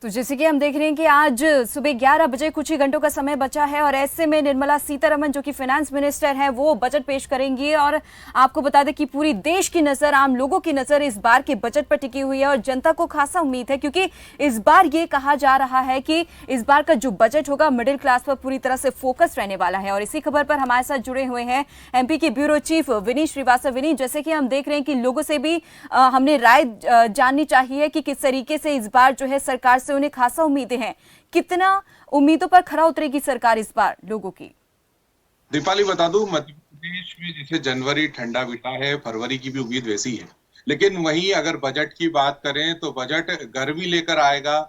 तो जैसे कि हम देख रहे हैं कि आज सुबह 11 बजे कुछ ही घंटों का समय बचा है और ऐसे में निर्मला सीतारमण जो कि फाइनेंस मिनिस्टर हैं वो बजट पेश करेंगी। और आपको बता दें कि पूरी देश की नजर, आम लोगों की नजर इस बार के बजट पर टिकी हुई है और जनता को खासा उम्मीद है, क्योंकि इस बार ये कहा जा रहा है कि इस बार का जो बजट होगा मिडिल क्लास पर पूरी तरह से फोकस रहने वाला है। और इसी खबर पर हमारे साथ जुड़े हुए हैं एमपी के ब्यूरो चीफ विनीत श्रीवास्तव। विनीत, जैसे कि हम देख रहे हैं कि लोगों से भी हमने राय जाननी चाहिए कि किस तरीके से इस बार जो है सरकार से उन्हें खासा उम्मीदें हैं, कितना उम्मीदों पर खरा उतरेगी सरकार इस बार लोगों की। दीपाली बता दूं, मध्य प्रदेश में जैसे जनवरी ठंडा बीता है, फरवरी की भी उम्मीद वैसी है। लेकिन वहीं अगर बजट की बात करें तो बजट गर्मी लेकर आएगा,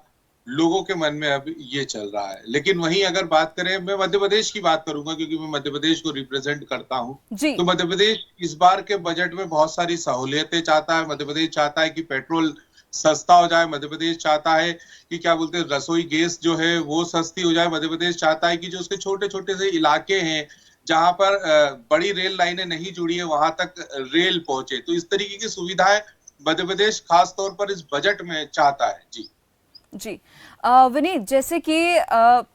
लोगों के मन में अब ये चल रहा है। लेकिन वहीं अगर बात करें, मैं मध्य प्रदेश की बात करूंगा क्योंकि मैं मध्य प्रदेश को रिप्रेजेंट करता हूं। जी। तो मध्य प्रदेश इस बार के बजट में बहुत सारी सहूलियतें चाहता है। मध्य प्रदेश चाहता है कि पेट्रोल सस्ता हो जाए। मध्य प्रदेश चाहता है कि क्या बोलते हैं, रसोई गैस जो है वो सस्ती हो जाए। मध्य प्रदेश चाहता है कि जो उसके छोटे छोटे से इलाके हैं जहां पर बड़ी रेल लाइनें नहीं जुड़ी है वहां तक रेल पहुंचे। तो इस तरीके की सुविधाएं मध्य प्रदेश खास तौर पर इस बजट में चाहता है। जी जी। विनीत, जैसे कि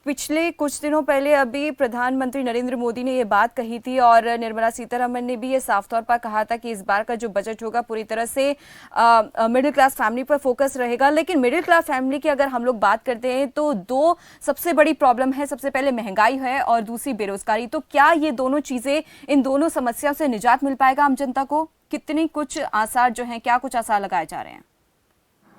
पिछले कुछ दिनों पहले अभी प्रधानमंत्री नरेंद्र मोदी ने ये बात कही थी और निर्मला सीतारमण ने भी ये साफ तौर पर कहा था कि इस बार का जो बजट होगा पूरी तरह से मिडिल क्लास फैमिली पर फोकस रहेगा। लेकिन मिडिल क्लास फैमिली की अगर हम लोग बात करते हैं तो दो सबसे बड़ी प्रॉब्लम है, सबसे पहले महंगाई है और दूसरी बेरोजगारी। तो क्या ये दोनों चीजें, इन दोनों समस्याओं से निजात मिल पाएगा आम जनता को? कितनी कुछ आसार जो है, क्या कुछ आसार लगाए जा रहे हैं?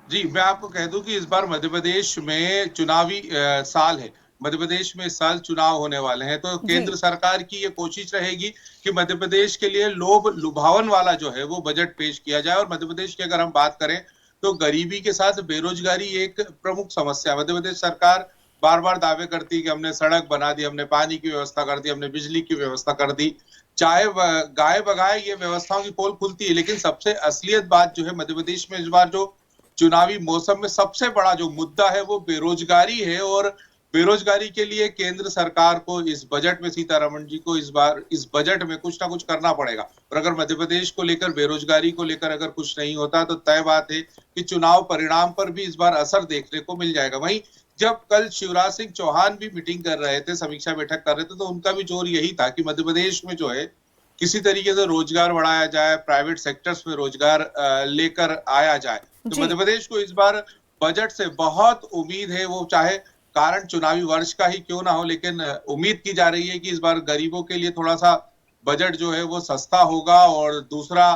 जी, मैं आपको कह दूं कि इस बार मध्य प्रदेश में चुनावी साल है। मध्य प्रदेश में इस साल चुनाव होने वाले हैं, तो जी। केंद्र सरकार की ये कोशिश रहेगी कि मध्य प्रदेश के लिए लोभ लुभावन वाला जो है वो बजट पेश किया जाए। और मध्य प्रदेश की अगर हम बात करें तो गरीबी के साथ बेरोजगारी एक प्रमुख समस्या है। मध्य प्रदेश सरकार बार बार दावे करती है कि हमने सड़क बना दी, हमने पानी की व्यवस्था कर दी, हमने बिजली की व्यवस्था कर दी। चाहे गाय बगाए ये व्यवस्थाओं की पोल खुलती है, लेकिन सबसे असलियत बात जो है मध्य प्रदेश में इस बार जो चुनावी मौसम में सबसे बड़ा जो मुद्दा है वो बेरोजगारी है। और बेरोजगारी के लिए केंद्र सरकार को इस बजट में, सीतारमण जी को इस बार इस बजट में कुछ ना कुछ करना पड़ेगा। और अगर मध्य प्रदेश को लेकर, बेरोजगारी को लेकर अगर कुछ नहीं होता तो तय बात है कि चुनाव परिणाम पर भी इस बार असर देखने को मिल जाएगा। वहीं जब कल शिवराज सिंह चौहान भी मीटिंग कर रहे थे, समीक्षा बैठक कर रहे थे, तो उनका भी जोर यही था कि मध्य प्रदेश में जो है किसी तरीके से रोजगार बढ़ाया जाए, प्राइवेट सेक्टर्स में रोजगार लेकर आया जाए। तो जी। मध्य प्रदेश को इस बार बजट से बहुत उम्मीद है। वो चाहे कारण चुनावी वर्ष का ही क्यों ना हो, लेकिन उम्मीद की जा रही है कि इस बार गरीबों के लिए थोड़ा सा बजट जो है वो सस्ता होगा और दूसरा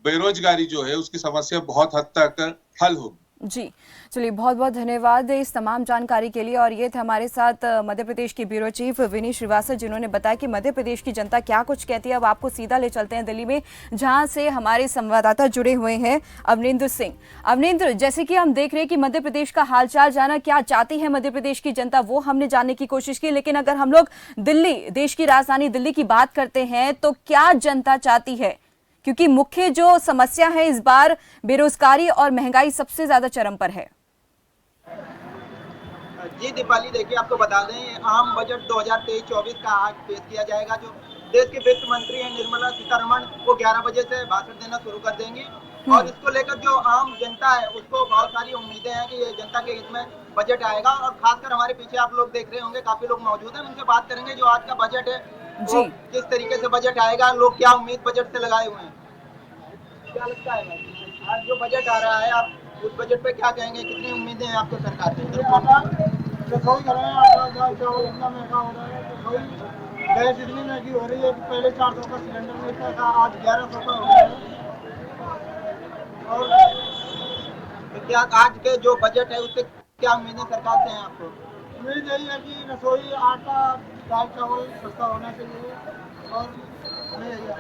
बेरोजगारी जो है उसकी समस्या बहुत हद तक हल होगी। जी। चलिए, बहुत बहुत धन्यवाद इस तमाम जानकारी के लिए। और ये थे हमारे साथ मध्य प्रदेश के ब्यूरो चीफ विनीत श्रीवास्तव, जिन्होंने बताया कि मध्य प्रदेश की जनता क्या कुछ कहती है। अब आपको सीधा ले चलते हैं दिल्ली में, जहां से हमारे संवाददाता जुड़े हुए हैं, अवनिंद्र सिंह। अवनिंद्र, जैसे कि हम देख रहे हैं कि मध्य प्रदेश का हालचाल जाना, क्या चाहती है मध्य प्रदेश की जनता, वो हमने जानने की कोशिश की। लेकिन अगर हम लोग दिल्ली, देश की राजधानी दिल्ली की बात करते हैं, तो क्या जनता चाहती है? क्योंकि मुख्य जो समस्या है इस बार बेरोजगारी और महंगाई सबसे ज्यादा चरम पर है। जी दीपाली, देखिए आपको बता दें, आम बजट 2023-24 का आज पेश किया जाएगा। जो देश के वित्त मंत्री हैं निर्मला सीतारमण, वो 11 बजे से भाषण देना शुरू कर देंगी। और इसको लेकर जो आम जनता है उसको बहुत सारी उम्मीदें हैं कि ये जनता के हित में बजट आएगा। और खासकर हमारे पीछे आप लोग देख रहे होंगे, काफी लोग मौजूद हैं, उनसे बात करेंगे जो आज का बजट है वो जी। किस तरीके से बजट आएगा, लोग क्या उम्मीद बजट से लगाए हुए हैं। क्या लगता है भाई, आज जो बजट आ रहा है, आप उस बजट पे क्या कहेंगे, कितनी उम्मीदें हैं आपको सरकार से? रसोई घर में आटा दाल चावल इतना महंगा हो रहा है, रसोई गैस इतनी महंगी हो रही है कि पहले 400 का सिलेंडर मिलता था, आज 1100 का हो गया है। और तो क्या आज के जो बजट है उससे क्या उम्मीदें सरकार से हैं आपको? उम्मीद यही है कि रसोई आटा दाल चावल सस्ता होना चाहिए और हमें यही है।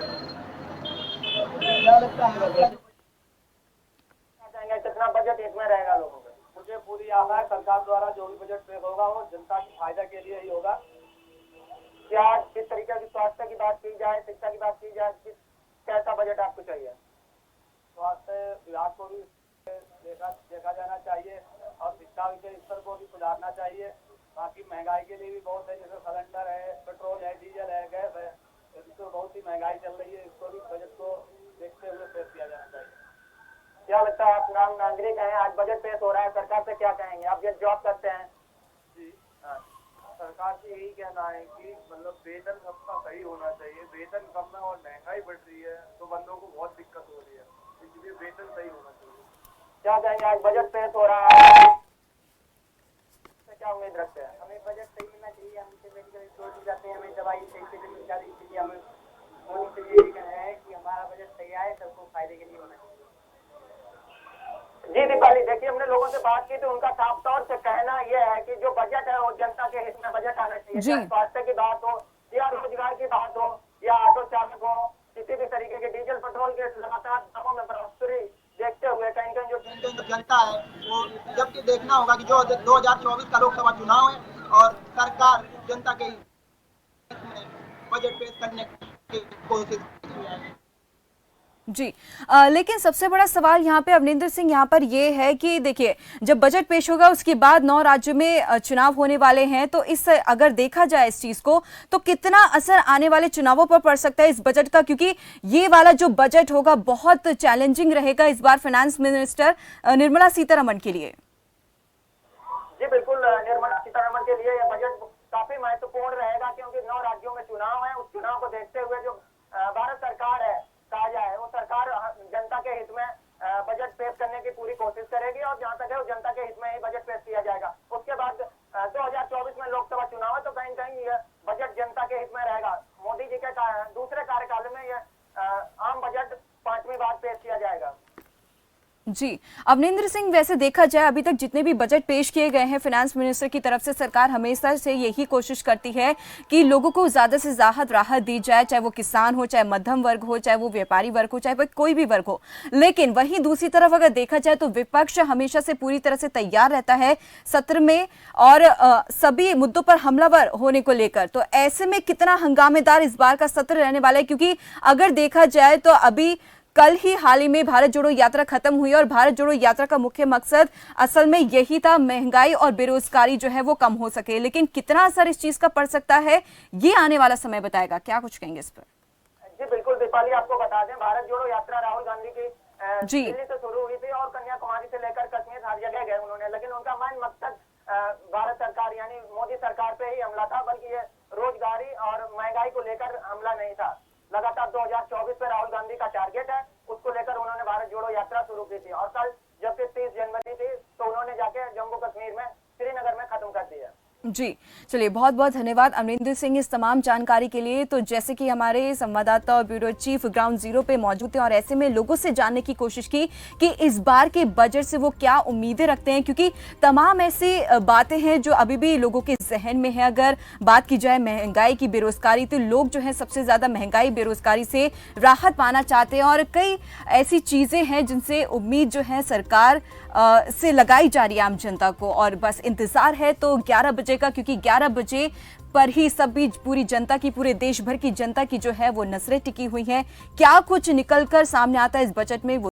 क्या लगता है? कितना बजट इसमें रहेगा लोगों का? मुझे पूरी आशा है सरकार द्वारा जो भी बजट पेश होगा वो जनता के फायदा के लिए ही होगा। क्या किस तरीके की स्वास्थ्य की बात की जाए, शिक्षा की बात की जाए, किस कैसा बजट आपको चाहिए? स्वास्थ्य विभाग को भी देखा जाना चाहिए और शिक्षा के स्तर को भी सुधारना चाहिए। बाकी महंगाई के लिए भी बहुत है, जैसे सिलेंडर है, पेट्रोल है, डीजल है, गैस है, इसको बहुत ही महंगाई चल रही है। इसको भी बजट को देखते हुए पेश किया जाना चाहिए। क्या लगता है, आप नाम नागरिक हैं, आज बजट पेश हो रहा है, सरकार से क्या कहेंगे? आप ये जॉब करते हैं। जी सरकार से यही कहना है कि मतलब वेतन सबका सही होना चाहिए। वेतन कम है और महंगाई बढ़ रही है तो बंदों को बहुत दिक्कत हो रही है, इसलिए वेतन सही होना चाहिए। क्या कहेंगे, आज बजट पेश हो रहा है, क्या उम्मीद रखते हैं? हमें बजट सही मिलना चाहिए, हम मेडिकल स्टोर भी जाते हैं, हमें दवाई सही से मिल जाती है, इसलिए हमें मोदी से यही कहना है कि हमारा बजट सही आए, सबको फायदे के लिए होना चाहिए। जी दीपाली, देखिए हमने लोगों से बात की तो उनका साफ तौर से कहना यह है कि जो बजट है वो जनता के हित में बजट आना चाहिए। चाहे स्वास्थ्य की बात हो या रोजगार की बात हो या ऑटो चालक हो, किसी भी तरीके के डीजल पेट्रोल के लगातार दामों में बढ़ोतरी देखते हुए कहीं कहीं जो जनता है वो जबकि देखना होगा कि जो 2024 का लोकसभा चुनाव है और सरकार जनता के हित में बजट पेश करने की कोशिश कर रही है। जी लेकिन सबसे बड़ा सवाल यहाँ पे अवनिंदर सिंह यहाँ पर ये है कि देखिए जब बजट पेश होगा उसके बाद 9 राज्यों में चुनाव होने वाले हैं, तो इस अगर देखा जाए इस चीज को तो कितना असर आने वाले चुनावों पर पड़ सकता है इस बजट का, क्योंकि ये वाला जो बजट होगा बहुत चैलेंजिंग रहेगा इस बार फाइनेंस मिनिस्टर निर्मला सीतारमण के लिए। जी बिल्कुल, निर्मला सीतारमण के लिए यह बजट काफी महत्वपूर्ण रहेगा क्योंकि 9 राज्यों में चुनाव है। उस चुनाव को देखते हुए जो भारत सरकार है ताजा है, वो सरकार जनता के हित में बजट पेश करने की पूरी कोशिश करेगी और जहां तक है वो जनता के हित में ही बजट पेश किया जाएगा। उसके बाद 2024 में लोकसभा चुनाव है तो कहीं कहीं यह बजट जनता के हित में रहेगा। मोदी जी के दूसरे कार्यकाल में यह आम बजट 5वीं बार पेश किया जाएगा। जी अवनिंदर सिंह, वैसे देखा जाए अभी तक जितने भी बजट पेश किए गए हैं फाइनेंस मिनिस्टर की तरफ से, सरकार हमेशा से यही कोशिश करती है कि लोगों को ज्यादा से ज्यादा राहत दी जाए, चाहे वो किसान हो, चाहे मध्यम वर्ग हो, चाहे वो व्यापारी वर्ग हो, चाहे कोई भी वर्ग हो। लेकिन वहीं दूसरी तरफ अगर देखा जाए तो विपक्ष हमेशा से पूरी तरह से तैयार रहता है सत्र में और सभी मुद्दों पर हमलावर होने को लेकर। तो ऐसे में कितना हंगामेदार इस बार का सत्र रहने वाला है, क्योंकि अगर देखा जाए तो अभी कल ही हाल ही में भारत जोड़ो यात्रा खत्म हुई और भारत जोड़ो यात्रा का मुख्य मकसद असल में यही था महंगाई और बेरोजगारी जो है वो कम हो सके। लेकिन कितना असर इस चीज का पड़ सकता है ये आने वाला समय बताएगा। क्या कुछ कहेंगे इस पर? जी बिल्कुल दीपाली, आपको बता दें भारत जोड़ो यात्रा राहुल गांधी की जी दिल्ली से शुरू हुई थी और कन्याकुमारी से लेकर कश्मीर हर जगह गए उन्होंने, लेकिन उनका मेन मकसद भारत सरकार यानी मोदी सरकार पे ही हमला था, बल्कि ये रोजगारी और महंगाई को लेकर हमला नहीं था। लगातार 2024 पे राहुल गांधी का टारगेट है, उसको लेकर उन्होंने भारत जोड़ो यात्रा शुरू की थी और कल जबकि 30 जनवरी थी तो उन्होंने जाके जम्मू कश्मीर में श्रीनगर में खत्म कर दिया। जी चलिए, बहुत बहुत धन्यवाद अवनिंदर सिंह इस तमाम जानकारी के लिए। तो जैसे कि हमारे संवाददाता और ब्यूरो चीफ ग्राउंड जीरो पे मौजूद थे और ऐसे में लोगों से जानने की कोशिश की कि इस बार के बजट से वो क्या उम्मीदें रखते हैं, क्योंकि तमाम ऐसी बातें हैं जो अभी भी लोगों के जहन में है। अगर बात की जाए महंगाई की, बेरोजगारी, तो लोग जो है सबसे ज्यादा महंगाई बेरोजगारी से राहत पाना चाहते हैं और कई ऐसी चीजें हैं जिनसे उम्मीद जो है सरकार से लगाई जा रही है आम जनता को। और बस इंतजार है तो 11 बजे का, क्योंकि 11 बजे पर ही सभी पूरी जनता की, पूरे देश भर की जनता की जो है वो नजरें टिकी हुई हैं। क्या कुछ निकलकर सामने आता है इस बजट में वो